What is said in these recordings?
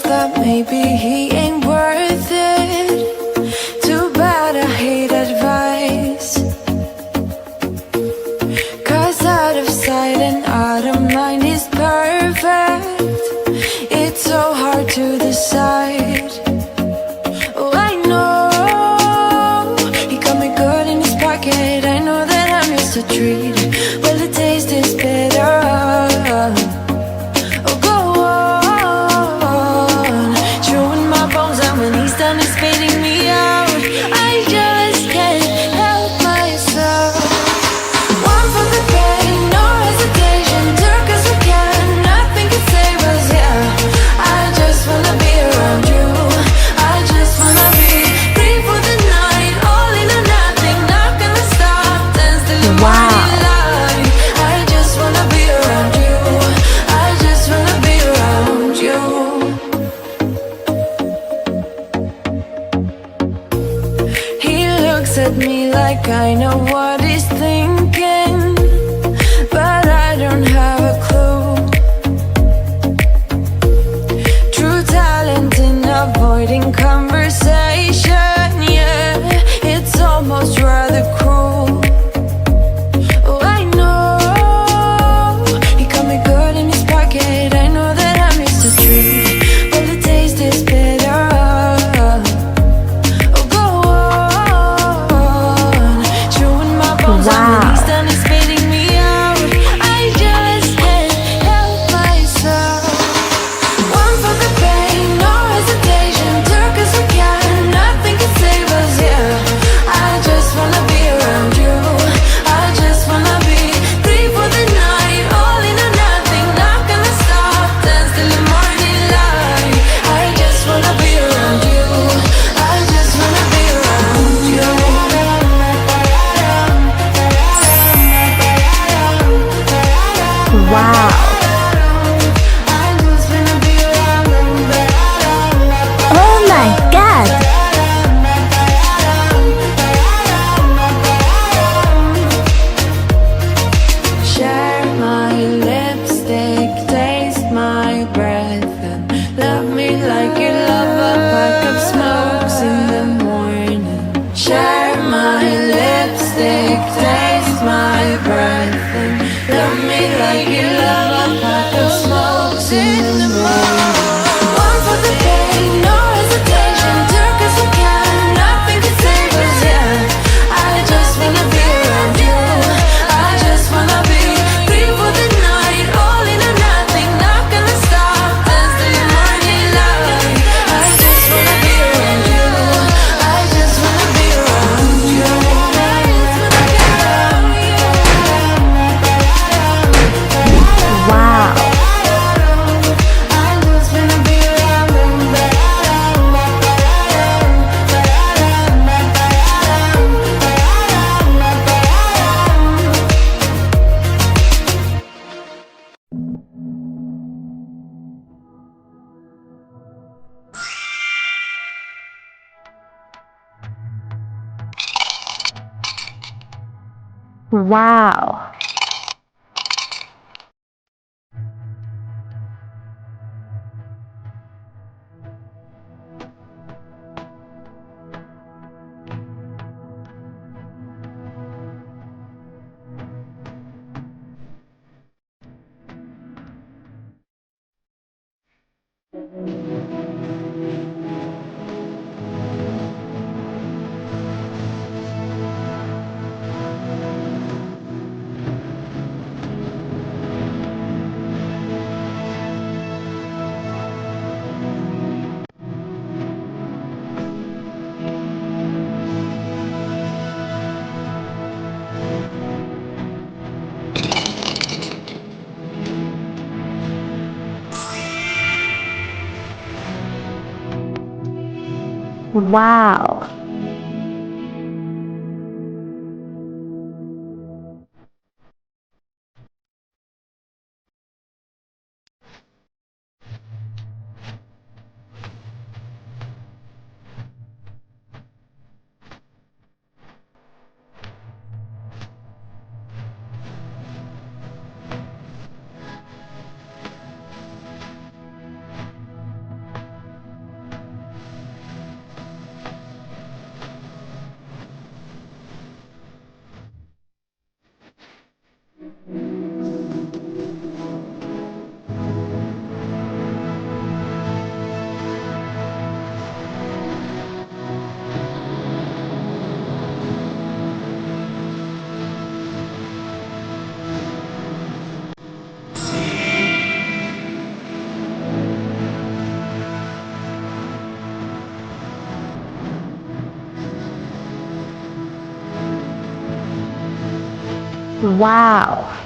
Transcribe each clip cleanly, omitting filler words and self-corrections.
That maybe he ain't worth it. Too bad I hate advice, 'cause out of sight and out of mind is perfect. It's so hard to decide. Oh, I know he got me good in his pocket. I know that I'm just a treat. Well, the taste is better. Done is fading me out. I just can't help myself. One for the pain, no hesitation. Took us again, nothing can save us, yeah. I just wanna be around you. I just wanna be free for the night. All in or nothing, not gonna stop. Dance till the morning light. I just wanna be around you. I just wanna be around you. At me like I know what he's thinking, but I don't have a clue. True talent in avoiding conversation, yeah. It's almost rather cruel. Oh, I know he got me good in his pocket. I know that I'm used to treat, but the taste is better. Wow. Wow. Wow.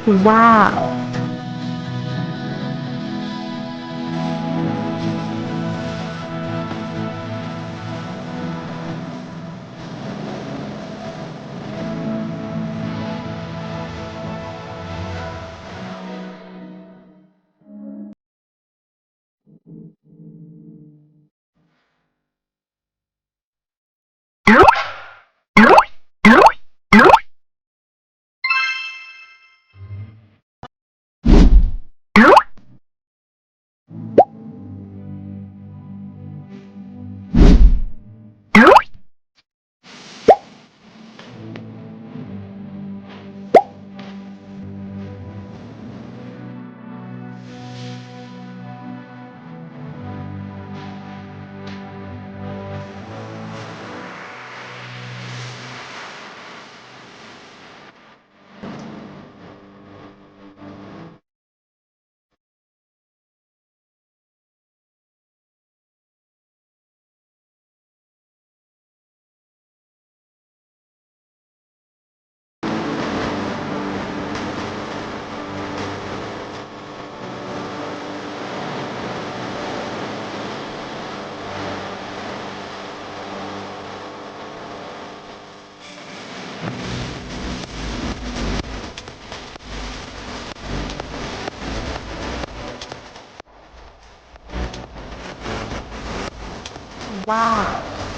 Wow. Wow.